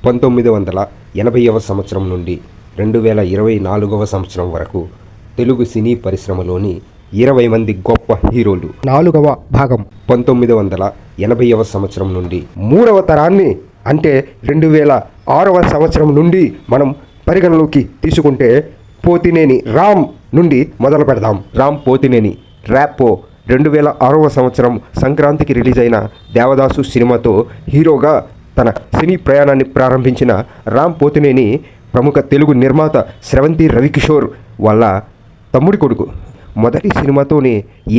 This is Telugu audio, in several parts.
1980వ సంవత్సరం నుండి 2024వ సంవత్సరం వరకు తెలుగు సినీ పరిశ్రమలోని 20 మంది గొప్ప హీరోలు. 4వ భాగం 1980వ సంవత్సరం నుండి 3వ తరాన్ని అంటే 2006వ సంవత్సరం నుండి మనం పరిగణలోకి తీసుకుంటే పోతినేని రామ్ నుండి మొదలు పెడదాం. రామ్ పోతినేని ర్యాపో 2006వ సంవత్సరం సంక్రాంతికి రిలీజ్ అయిన దేవదాసు సినిమాతో హీరోగా తన సినీ ప్రయాణాన్ని ప్రారంభించిన రామ్ పోతినేని ప్రముఖ తెలుగు నిర్మాత స్రవంతి రవికిషోర్ వాళ్ళ తమ్ముడి కొడుకు. మొదటి సినిమాతోనే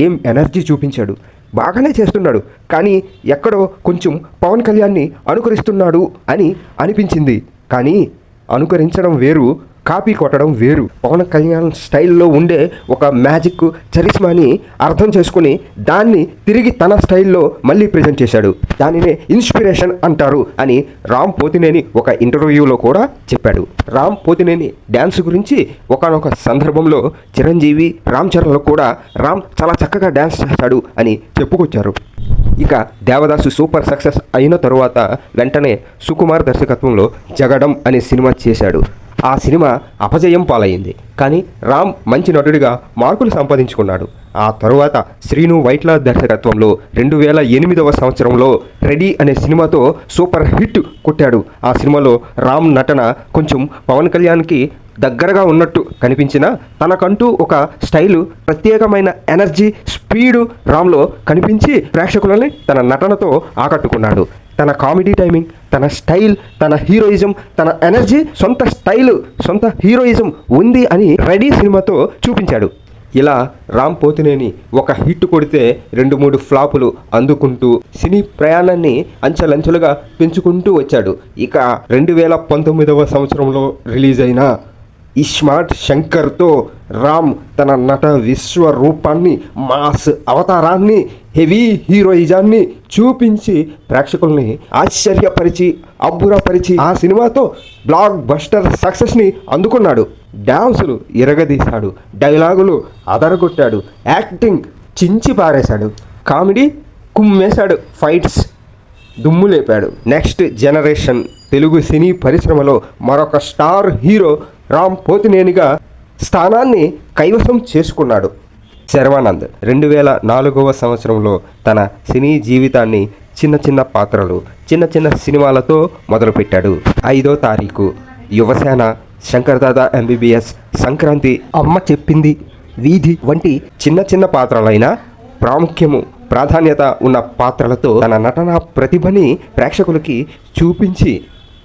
ఏం ఎనర్జీ చూపించాడు, బాగానే చేస్తున్నాడు, కానీ ఎక్కడో కొంచెం పవన్ కళ్యాణ్ని అనుకరిస్తున్నాడు అని అనిపించింది. కానీ అనుకరించడం వేరు, కాపీ కొట్టడం వేరు. పవన్ కళ్యాణ్ స్టైల్లో ఉండే ఒక మ్యాజిక్ చరిస్మాని అర్థం చేసుకుని దాన్ని తిరిగి తన స్టైల్లో మళ్ళీ ప్రజెంట్ చేశాడు. దానినే ఇన్స్పిరేషన్ అంటారు అని రామ్ పోతినేని ఒక ఇంటర్వ్యూలో కూడా చెప్పాడు. రామ్ పోతినేని డ్యాన్స్ గురించి ఒకానొక సందర్భంలో చిరంజీవి, రామ్ చరణ్లో కూడా రామ్ చాలా చక్కగా డ్యాన్స్ చేస్తాడు అని చెప్పుకొచ్చారు. ఇక దేవదాసు సూపర్ సక్సెస్ అయిన తరువాత వెంటనే సుకుమార్ దర్శకత్వంలో జగడం అనే సినిమా చేశాడు. ఆ సినిమా అపజయం పాలయ్యింది. కానీ రామ్ మంచి నటుడిగా మార్కులు సంపాదించుకున్నాడు. ఆ తరువాత శ్రీను వైట్ల దర్శకత్వంలో 2008వ సంవత్సరంలో రెడీ అనే సినిమాతో సూపర్ హిట్ కొట్టాడు. ఆ సినిమాలో రామ్ నటన కొంచెం పవన్ కళ్యాణ్కి దగ్గరగా ఉన్నట్టు కనిపించినా తనకంటూ ఒక స్టైలు, ప్రత్యేకమైన ఎనర్జీ, స్పీడు రామ్లో కనిపించి ప్రేక్షకులని తన నటనతో ఆకట్టుకున్నాడు. తన కామెడీ టైమింగ్, తన స్టైల్, తన హీరోయిజం, తన ఎనర్జీ, సొంత స్టైలు, సొంత హీరోయిజం ఉంది అని రెడీ సినిమాతో చూపించాడు. ఇలా రామ్ పోతినేని ఒక హిట్ కొడితే 2-3 ఫ్లాపులు అందుకుంటూ సినీ ప్రయాణాన్ని అంచెలంచెలుగా పెంచుకుంటూ వచ్చాడు. ఇక 2019వ సంవత్సరంలో రిలీజ్ అయిన ఇస్మార్ట్ శంకర్తో రామ్ తన నట విశ్వరూపాన్ని, మాస్ అవతారాన్ని, హెవీ హీరోయిజాన్ని చూపించి ప్రేక్షకుల్ని ఆశ్చర్యపరిచి, అబ్బురపరిచి ఆ సినిమాతో బ్లాక్ బస్టర్ సక్సెస్ని అందుకున్నాడు. డ్యాన్సులు ఇరగదీశాడు, డైలాగులు అదరగొట్టాడు, యాక్టింగ్ చించి పారేశాడు, కామెడీ కుమ్మేశాడు, ఫైట్స్ దుమ్ము లేపాడు. నెక్స్ట్ జనరేషన్ తెలుగు సినీ పరిశ్రమలో మరొక స్టార్ హీరో రామ్ పోతినేనిగా స్థానాన్ని కైవసం చేసుకున్నాడు. శర్వానంద్ 2004వ సంవత్సరంలో తన సినీ జీవితాన్ని చిన్న చిన్న పాత్రలు, చిన్న చిన్న సినిమాలతో మొదలుపెట్టాడు. 5వ తారీఖు, యువసేన, శంకర్దాదా ఎంబీబీఎస్, సంక్రాంతి, అమ్మ చెప్పింది, వీధి వంటి చిన్న చిన్న పాత్రలైన ప్రాధాన్యత ఉన్న పాత్రలతో తన నటనా ప్రతిభని ప్రేక్షకులకి చూపించి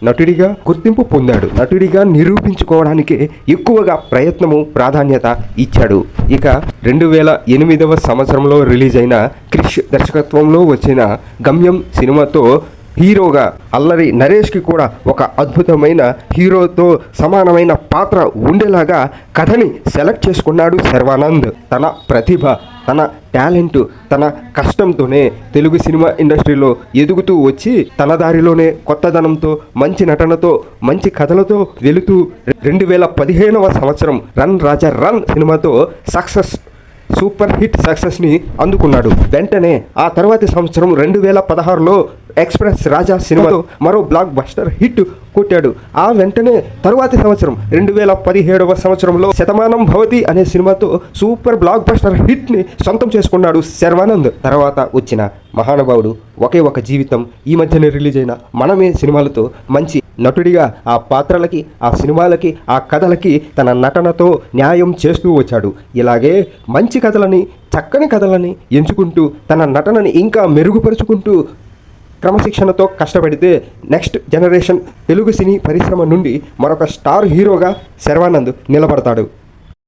నటుడిగా గుర్తింపు పొందాడు. నటుడిగా నిరూపించుకోవడానికి ఎక్కువగా ప్రయత్నము, ప్రాధాన్యత ఇచ్చాడు. ఇక 2008వ సంవత్సరంలో రిలీజ్ అయిన క్రిష్ దర్శకత్వంలో వచ్చిన గమ్యం సినిమాతో హీరోగా అల్లరి నరేష్కి కూడా ఒక అద్భుతమైన హీరోతో సమానమైన పాత్ర ఉండేలాగా కథని సెలెక్ట్ చేసుకున్నాడు శర్వానంద్. తన ప్రతిభ, తన టాలెంటు, తన కష్టంతోనే తెలుగు సినిమా ఇండస్ట్రీలో ఎదుగుతూ వచ్చి తన దారిలోనే కొత్తదనంతో, మంచి నటనతో, మంచి కథలతో వెళుతూ 2015వ సంవత్సరం రన్ రాజా రన్ సినిమాతో సూపర్ హిట్ సక్సెస్ని అందుకున్నాడు. వెంటనే ఆ తర్వాతి సంవత్సరం 2016లో ఎక్స్ప్రెస్ రాజా సినిమాతో మరో బ్లాక్ బస్టర్ హిట్ కొట్టాడు. ఆ వెంటనే తరువాతి సంవత్సరం 2017వ సంవత్సరంలో శతమానం భవతి అనే సినిమాతో సూపర్ బ్లాక్ బస్టర్ హిట్ని సొంతం చేసుకున్నాడు శర్వానంద్. తర్వాత వచ్చిన మహానుభావుడు, ఒకే ఒక జీవితం, ఈ మధ్యనే రిలీజ్ అయిన మనమే సినిమాలతో మంచి నటుడిగా ఆ పాత్రలకి, ఆ సినిమాలకి, ఆ కథలకి తన నటనతో న్యాయం చేస్తూ వచ్చాడు. ఇలాగే మంచి కథలని, చక్కని కథలని ఎంచుకుంటూ తన నటనని ఇంకా మెరుగుపరుచుకుంటూ క్రమశిక్షణతో కష్టపడితే నెక్స్ట్ జనరేషన్ తెలుగు సినీ పరిశ్రమ నుండి మరొక స్టార్ హీరోగా శర్వానంద్ నిలబడతాడు.